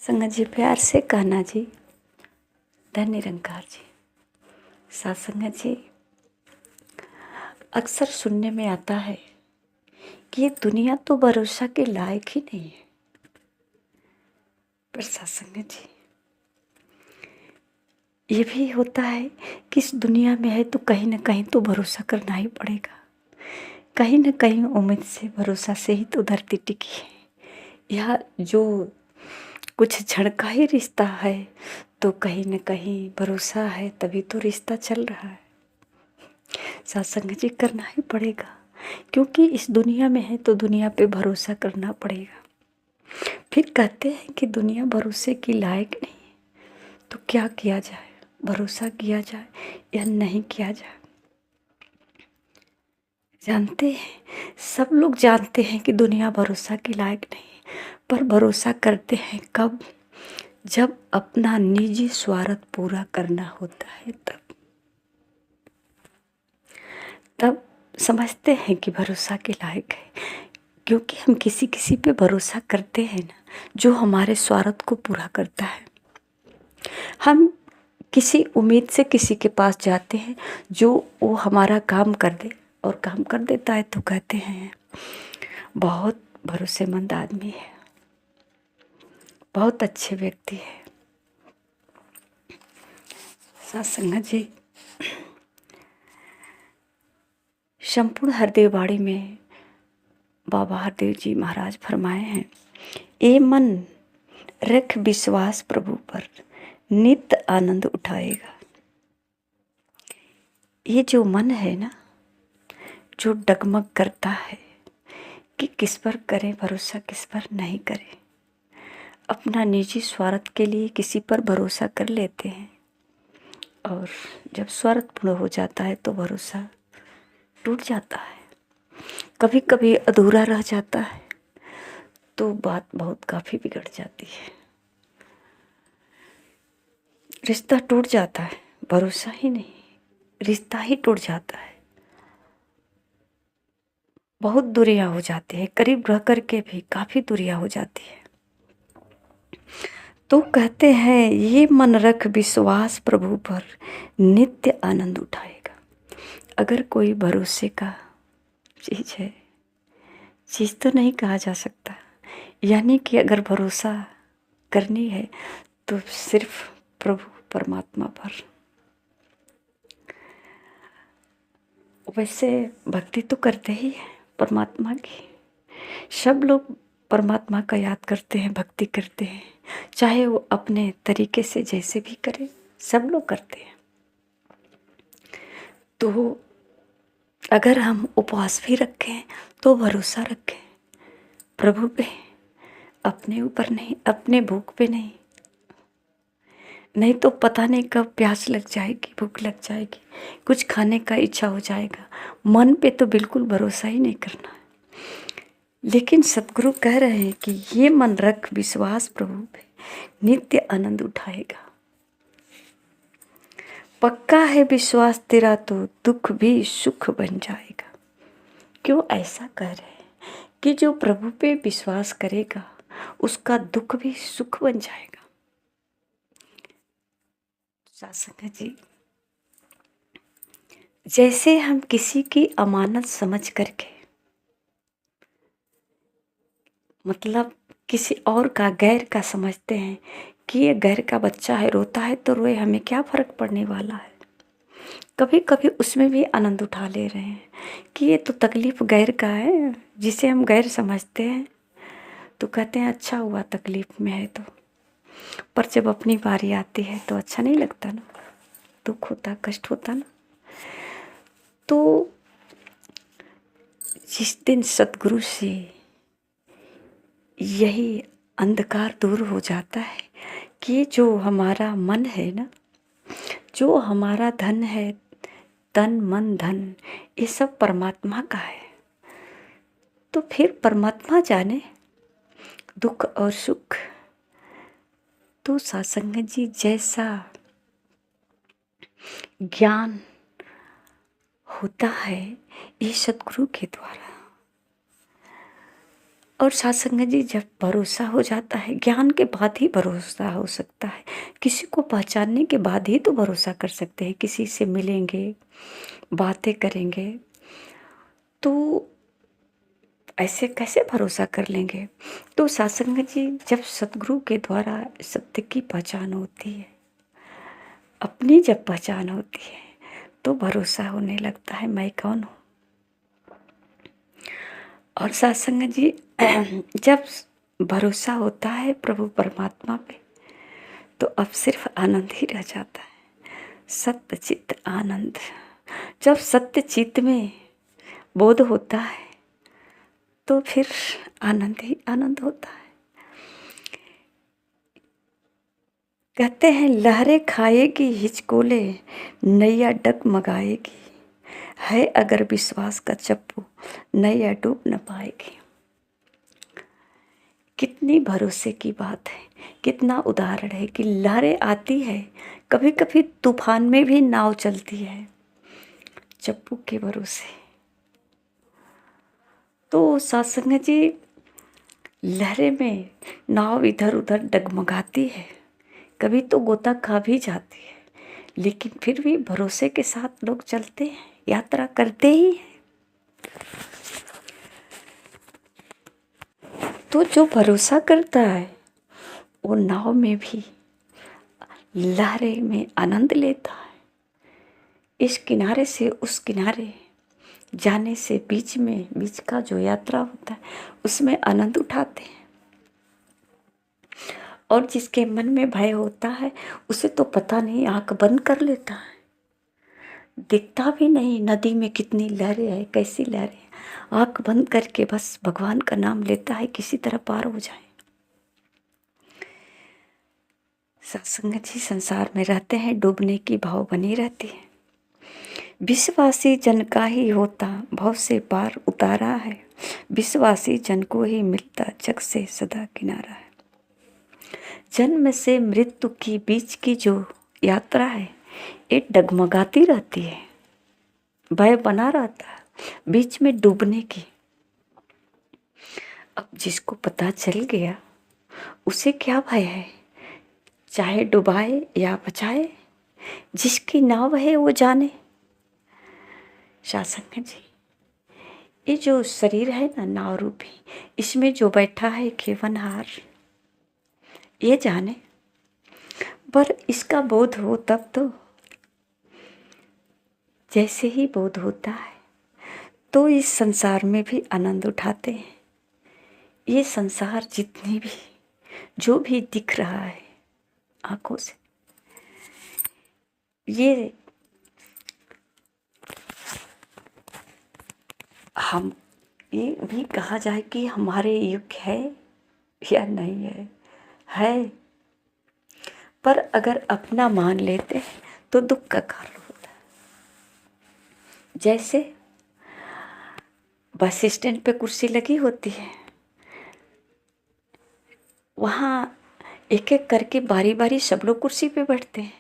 संगत जी प्यार से कहना जी, धन निरंकार जी। सत्संगत जी, अक्सर सुनने में आता है कि ये दुनिया तो भरोसा के लायक ही नहीं है। पर सत्संगत जी, ये भी होता है कि इस दुनिया में है तो कहीं ना कहीं तो भरोसा करना ही पड़ेगा। कहीं ना कहीं उम्मीद से, भरोसा से ही तो धरती टिकी है। यह जो कुछ क्षण का ही रिश्ता है तो कहीं ना कहीं भरोसा है, तभी तो रिश्ता चल रहा है। सत्संग जी करना ही पड़ेगा, क्योंकि इस दुनिया में है तो दुनिया पे भरोसा करना पड़ेगा। फिर कहते हैं कि दुनिया भरोसे की लायक नहीं है, तो क्या किया जाए? भरोसा किया जाए या नहीं किया जाए? जानते हैं, सब लोग जानते हैं कि दुनिया भरोसा की लायक नहीं है, पर भरोसा करते हैं कब? जब अपना निजी स्वार्थ पूरा करना होता है तब समझते हैं कि भरोसा के लायक है। क्योंकि हम किसी किसी पे भरोसा करते हैं ना, जो हमारे स्वार्थ को पूरा करता है। हम किसी उम्मीद से किसी के पास जाते हैं जो वो हमारा काम कर दे, और काम कर देता है तो कहते हैं बहुत भरोसेमंद आदमी है, बहुत अच्छे व्यक्ति है। सत्संग जी, संपूर्ण हरदेव बाड़ी में बाबा हरदेव जी महाराज फरमाए हैं, ए मन रख विश्वास प्रभु पर, नित्य आनंद उठाएगा। ये जो मन है ना, जो डगमग करता है कि किस पर करें भरोसा, किस पर नहीं करें, अपना निजी स्वार्थ के लिए किसी पर भरोसा कर लेते हैं, और जब स्वार्थ पूर्ण हो जाता है तो भरोसा टूट जाता है। कभी कभी अधूरा रह जाता है तो बात बहुत काफ़ी बिगड़ जाती है, रिश्ता टूट जाता है। भरोसा ही नहीं, रिश्ता ही टूट जाता है। बहुत दूरियां हो जाती है, करीब रह करके भी काफ़ी दूरियां हो जाती है। तो कहते हैं ये मन रख विश्वास प्रभु पर, नित्य आनंद उठाएगा। अगर कोई भरोसे का चीज़ है, चीज़ तो नहीं कहा जा सकता, यानी कि अगर भरोसा करनी है तो सिर्फ प्रभु परमात्मा पर। वैसे भक्ति तो करते ही है परमात्मा की, सब लोग परमात्मा का याद करते हैं, भक्ति करते हैं, चाहे वो अपने तरीके से जैसे भी करें, सब लोग करते हैं। तो अगर हम उपवास भी रखें तो भरोसा रखें प्रभु पे, अपने ऊपर नहीं, अपने भूख पे नहीं। नहीं तो पता नहीं कब प्यास लग जाएगी, भूख लग जाएगी, कुछ खाने का इच्छा हो जाएगा। मन पे तो बिल्कुल भरोसा ही नहीं करना है। लेकिन सतगुरु कह रहे हैं कि ये मन रख विश्वास प्रभु पे, नित्य आनंद उठाएगा। पक्का है विश्वास तेरा तो दुख भी सुख बन जाएगा। क्यों ऐसा कह रहे हैं कि जो प्रभु पे विश्वास करेगा उसका दुख भी सुख बन जाएगा। सत्संग जी, जैसे हम किसी की अमानत समझ करके, मतलब किसी और का, गैर का समझते हैं कि ये गैर का बच्चा है, रोता है तो रोए, हमें क्या फर्क पड़ने वाला है। कभी कभी उसमें भी आनंद उठा ले रहे हैं कि ये तो तकलीफ गैर का है, जिसे हम गैर समझते हैं तो कहते हैं अच्छा हुआ तकलीफ में है तो। पर जब अपनी बारी आती है तो अच्छा नहीं लगता ना, दुख होता, कष्ट होता ना। तो जिस दिन सतगुरु से यही अंधकार दूर हो जाता है कि जो हमारा मन है ना, जो हमारा धन है, तन मन धन, ये सब परमात्मा का है, तो फिर परमात्मा जाने दुख और सुख। तो सत्संग जी, जैसा ज्ञान होता है ये सतगुरु के द्वारा, और साथ संगत जी, जब भरोसा हो जाता है, ज्ञान के बाद ही भरोसा हो सकता है। किसी को पहचानने के बाद ही तो भरोसा कर सकते हैं। किसी से मिलेंगे, बातें करेंगे, तो ऐसे कैसे भरोसा कर लेंगे। तो साथ संगत जी, जब सतगुरु के द्वारा सत्य की पहचान होती है, अपनी जब पहचान होती है, तो भरोसा होने लगता है मैं कौन हूँ। और साथ संगत जी, जब भरोसा होता है प्रभु परमात्मा पे, तो अब सिर्फ आनंद ही रह जाता है। सत्य चित्त आनंद। जब सत्य चित्त में बोध होता है, तो फिर आनंद ही आनंद होता है। कहते हैं लहरें खाएगी हिचकोले, नैया डगमगाएगी, है अगर विश्वास का चप्पू, नैया डूब न पाएगी। कितनी भरोसे की बात है, कितना उदाहरण है कि लहरें आती है, कभी कभी तूफान में भी नाव चलती है चप्पू के भरोसे। तो सत्संग जी, लहरें में नाव इधर उधर डगमगाती है, कभी तो गोता खा भी जाती है, लेकिन फिर भी भरोसे के साथ लोग चलते हैं, यात्रा करते ही हैं। तो जो भरोसा करता है, वो नाव में भी लहरें में आनंद लेता है। इस किनारे से उस किनारे जाने से बीच का जो यात्रा होता है, उसमें आनंद उठाते हैं। और जिसके मन में भय होता है, उसे तो पता नहीं, आंख बंद कर लेता है, दिखता भी नहीं नदी में कितनी लहरें हैं, कैसी लहरें हैं, आंख बंद करके बस भगवान का नाम लेता है, किसी तरह पार हो जाए। सत्संग जी, संसार में रहते हैं, डूबने की भाव बनी रहती है। विश्वासी जन का ही होता भव से पार उतारा है, विश्वासी जन को ही मिलता जग से सदा किनारा है। जन्म से मृत्यु की बीच की जो यात्रा है, ये डगमगाती रहती है, भय बना रहता है बीच में डूबने की। अब जिसको पता चल गया, उसे क्या भय है, चाहे डुबाए या बचाए, जिसकी नाव है वो जाने। शासन जी, ये जो शरीर है ना नाव रूपी, इसमें जो बैठा है खेवनहार, ये जाने। पर इसका बोध हो तब तो, जैसे ही बोध होता है तो इस संसार में भी आनंद उठाते हैं। ये संसार जितनी भी जो भी दिख रहा है आंखों से, ये हम ये भी कहा जाए कि हमारे युग है या नहीं है, पर अगर अपना मान लेते हैं तो दुख का कारण होता है। जैसे बस स्टैंड पे कुर्सी लगी होती है, वहाँ एक एक करके बारी बारी सब लोग कुर्सी पे बैठते हैं,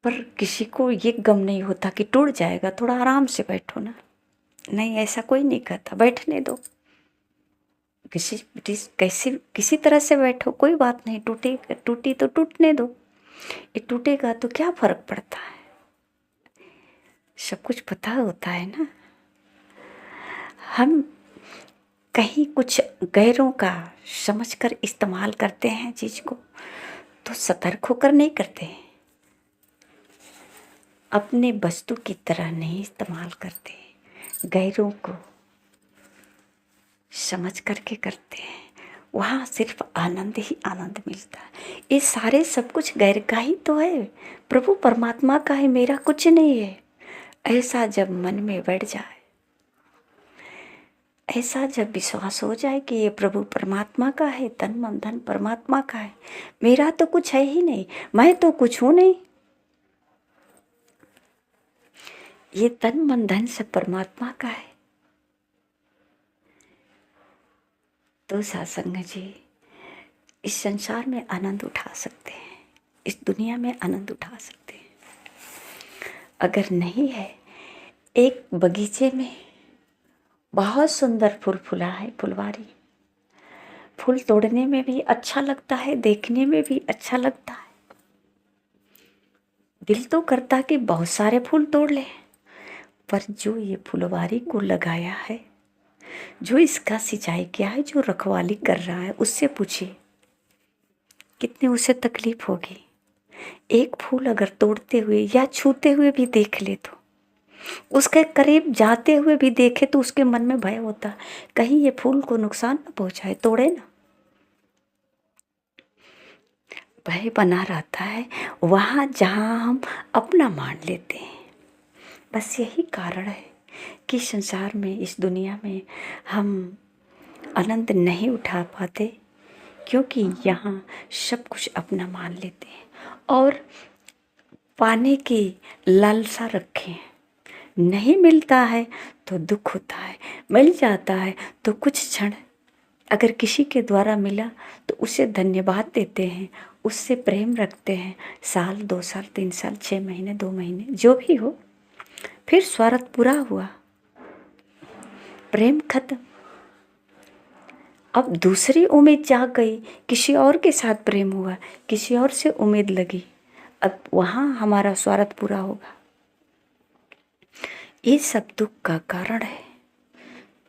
पर किसी को ये गम नहीं होता कि टूट जाएगा, थोड़ा आराम से बैठो ना। नहीं, ऐसा कोई नहीं कहता, बैठने दो, किसी तरह से बैठो, कोई बात नहीं, टूटी तो टूटने दो, ये टूटेगा तो क्या फर्क पड़ता है। सब कुछ पता होता है ना। हम कहीं कुछ गैरों का समझकर इस्तेमाल करते हैं चीज को, तो सतर्क होकर नहीं करते हैं, अपने वस्तु की तरह नहीं इस्तेमाल करते, गैरों को समझ करके करते हैं। वहाँ सिर्फ आनंद ही आनंद मिलता है। ये सारे सब कुछ गैर का ही तो है, प्रभु परमात्मा का है, मेरा कुछ नहीं है। ऐसा जब मन में बैठ जाए, ऐसा जब विश्वास हो जाए कि ये प्रभु परमात्मा का है, तन मन धन परमात्मा का है, मेरा तो कुछ है ही नहीं, मैं तो कुछ हूँ नहीं, ये तन मन धन सब परमात्मा का है। तो सत्संग जी, इस संसार में आनंद उठा सकते हैं, इस दुनिया में आनंद उठा सकते हैं। अगर नहीं है, एक बगीचे में बहुत सुंदर फूल फूला है फुलवारी। फूल तोड़ने में भी अच्छा लगता है, देखने में भी अच्छा लगता है। दिल तो करता कि बहुत सारे फूल तोड़ ले, पर जो ये फुलवारी को लगाया है, जो इसका सिंचाई किया है, जो रखवाली कर रहा है, उससे पूछिए कितनी उसे तकलीफ होगी। एक फूल अगर तोड़ते हुए या छूते हुए भी देख ले, तो उसके करीब जाते हुए भी देखे, तो उसके मन में भय होता है कहीं ये फूल को नुकसान न पहुंचाए, तोड़े ना। भय बना रहता है वहाँ जहाँ हम अपना मान लेते हैं। बस यही कारण है कि संसार में, इस दुनिया में हम आनंद नहीं उठा पाते, क्योंकि यहाँ सब कुछ अपना मान लेते हैं और पाने की लालसा रखे हैं। नहीं मिलता है तो दुख होता है, मिल जाता है तो कुछ क्षण अगर किसी के द्वारा मिला तो उसे धन्यवाद देते हैं, उससे प्रेम रखते हैं। साल 2 साल 3 साल 6 महीने 2 महीने जो भी हो, फिर स्वार्थ पूरा हुआ, प्रेम खत्म। अब दूसरी उम्मीद जाग गई, किसी और के साथ प्रेम हुआ, किसी और से उम्मीद लगी, अब वहाँ हमारा स्वार्थ पूरा होगा। ये सब दुख का कारण है।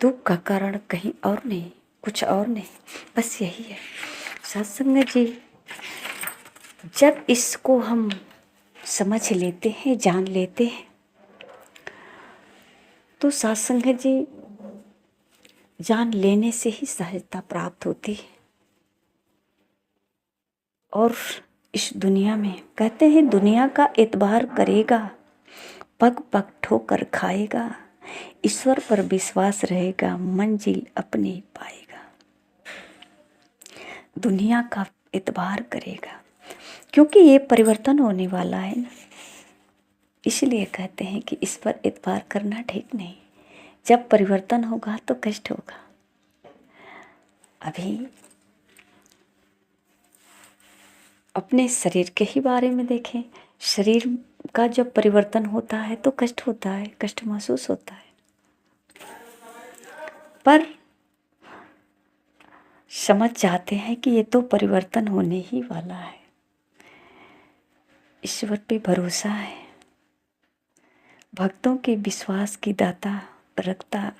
दुख का कारण कहीं और नहीं, कुछ और नहीं, बस यही है। सत्संग जी, जब इसको हम समझ लेते हैं, जान लेते हैं, तो सत्संग जी जान लेने से ही सहजता प्राप्त होती है। और इस दुनिया में कहते हैं, दुनिया का एतबार करेगा, पग पग ठोकर खाएगा, ईश्वर पर विश्वास रहेगा, मंजिल अपनी पाएगा। दुनिया का एतबार करेगा, क्योंकि ये परिवर्तन होने वाला है ना, इसलिए कहते हैं कि इस पर एतबार करना ठीक नहीं। जब परिवर्तन होगा तो कष्ट होगा। अभी अपने शरीर के ही बारे में देखें, शरीर का जब परिवर्तन होता है तो कष्ट होता है, कष्ट महसूस होता है, पर समझ जाते हैं कि ये तो परिवर्तन होने ही वाला है। ईश्वर पे भरोसा है, भक्तों के विश्वास की दाता रखता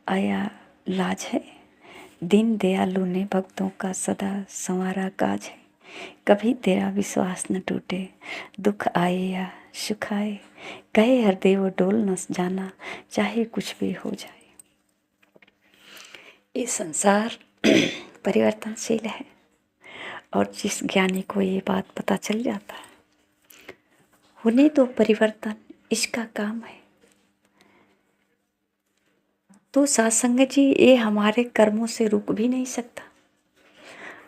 आया लाज है। दीन दयालु ने भक्तों का सदा संवारा काज है। कभी तेरा विश्वास न टूटे, दुख आए या सुख आए, कहे हृदय वो डोल न जाना, चाहे कुछ भी हो जाए। ये संसार परिवर्तनशील है, और जिस ज्ञानी को ये बात पता चल जाता है, होने तो परिवर्तन इसका काम है। तो सत्संग जी, ये हमारे कर्मों से रुक भी नहीं सकता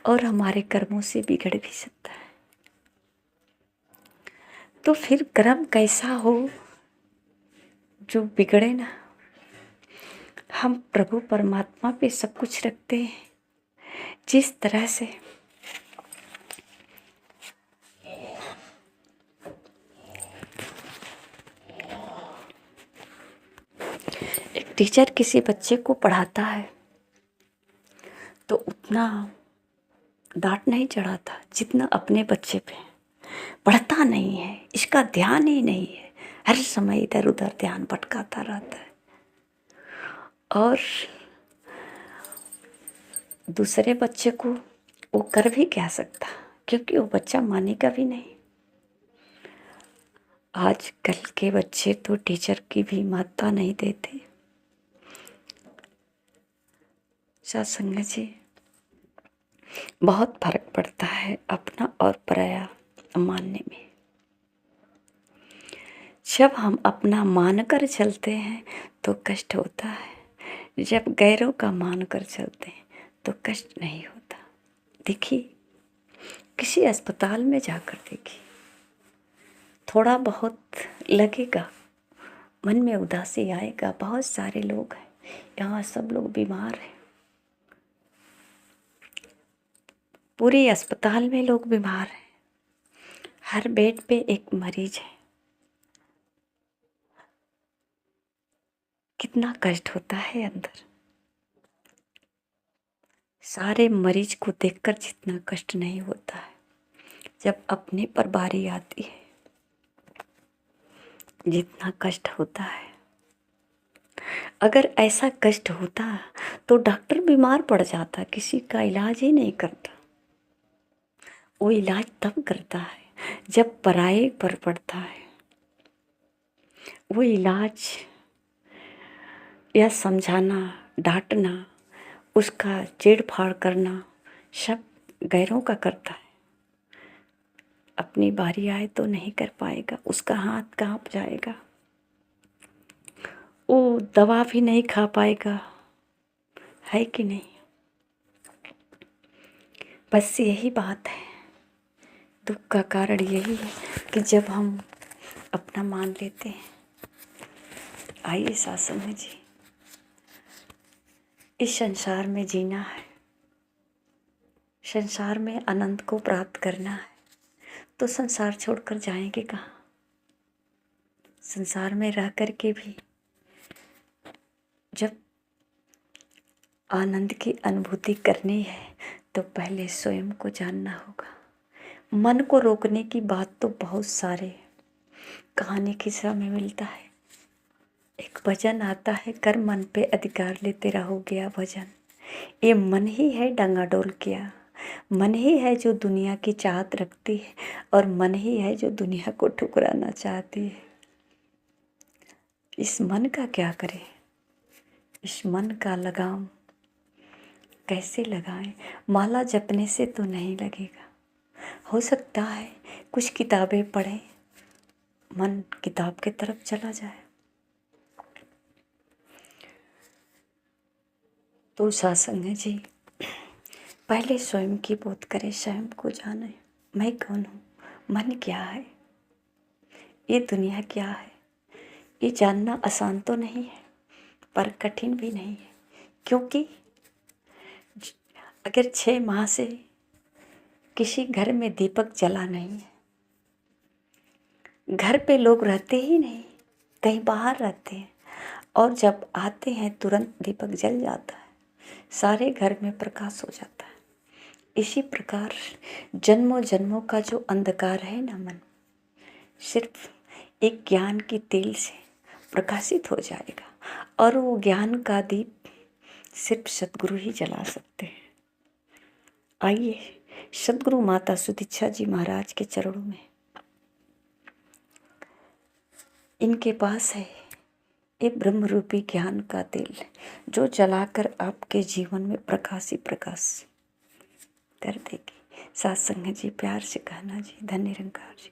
और हमारे कर्मों से बिगड़ भी सकता है। तो फिर कर्म कैसा हो जो बिगड़े ना। हम प्रभु परमात्मा पे सब कुछ रखते हैं। जिस तरह से एक टीचर किसी बच्चे को पढ़ाता है तो उतना डांट नहीं चढ़ाता जितना अपने बच्चे पे। पढ़ता नहीं है, इसका ध्यान ही नहीं है, हर समय इधर उधर ध्यान भटकाता रहता है। और दूसरे बच्चे को वो कर भी क्या सकता, क्योंकि वो बच्चा मानेगा भी नहीं। आजकल के बच्चे तो टीचर की भी महत्ता नहीं देते। सत्संग जी, बहुत फर्क पड़ता है अपना और पराया मानने में। जब हम अपना मानकर चलते हैं तो कष्ट होता है, जब गैरों का मानकर चलते हैं तो कष्ट नहीं होता। देखिए, किसी अस्पताल में जाकर देखिए, थोड़ा बहुत लगेगा, मन में उदासी आएगा। बहुत सारे लोग हैं यहाँ, सब लोग बीमार हैं, पूरे अस्पताल में लोग बीमार हैं, हर बेड पे एक मरीज है। कितना कष्ट होता है अंदर। सारे मरीज को देखकर जितना कष्ट नहीं होता है, जब अपने पर बारी आती है जितना कष्ट होता है। अगर ऐसा कष्ट होता तो डॉक्टर बीमार पड़ जाता, किसी का इलाज ही नहीं करता। वो इलाज तब करता है जब पराये पर पड़ता है। वो इलाज या समझाना, डांटना, उसका चीड़-फाड़ करना सब गैरों का करता है। अपनी बारी आए तो नहीं कर पाएगा, उसका हाथ कांप जाएगा, वो दवा भी नहीं खा पाएगा, है कि नहीं। बस यही बात है, दुख का कारण यही है कि जब हम अपना मान लेते हैं। आइए सत्संग में जी, इस संसार में जीना है, संसार में आनंद को प्राप्त करना है, तो संसार छोड़कर जाएंगे कहाँ। संसार में रह कर के भी जब आनंद की अनुभूति करनी है तो पहले स्वयं को जानना होगा। मन को रोकने की बात तो बहुत सारे कहानी किस्सा में मिलता है। एक भजन आता है, कर मन पे अधिकार ले तेरा हो गया भजन। ये मन ही है डंगाडोल किया, मन ही है जो दुनिया की चाहत रखती है, और मन ही है जो दुनिया को ठुकराना चाहती है। इस मन का क्या करें, इस मन का लगाम कैसे लगाएं। माला जपने से तो नहीं लगेगा। हो सकता है कुछ किताबें पढ़ें, मन किताब की तरफ चला जाए। तो सत्संग है जी, पहले स्वयं की बोध करें, स्वयं को जाने, मैं कौन हूँ, मन क्या है, ये दुनिया क्या है। ये जानना आसान तो नहीं है पर कठिन भी नहीं है, क्योंकि अगर 6 माह से किसी घर में दीपक जला नहीं है, घर पे लोग रहते ही नहीं, कहीं बाहर रहते हैं, और जब आते हैं तुरंत दीपक जल जाता है, सारे घर में प्रकाश हो जाता है। इसी प्रकार जन्मों जन्मों का जो अंधकार है ना मन, सिर्फ एक ज्ञान की तेल से प्रकाशित हो जाएगा, और वो ज्ञान का दीप सिर्फ सद्गुरु ही जला सकते हैं। आइए सद्गुरु माता सुदीक्षा जी महाराज के चरणों में, इनके पास है ये ब्रह्म रूपी ज्ञान का तेल, जो जलाकर आपके जीवन में प्रकाश ही प्रकाश कर देगी। सत्संग जी, प्यार से कहना जी, धन्य निरंकार जी।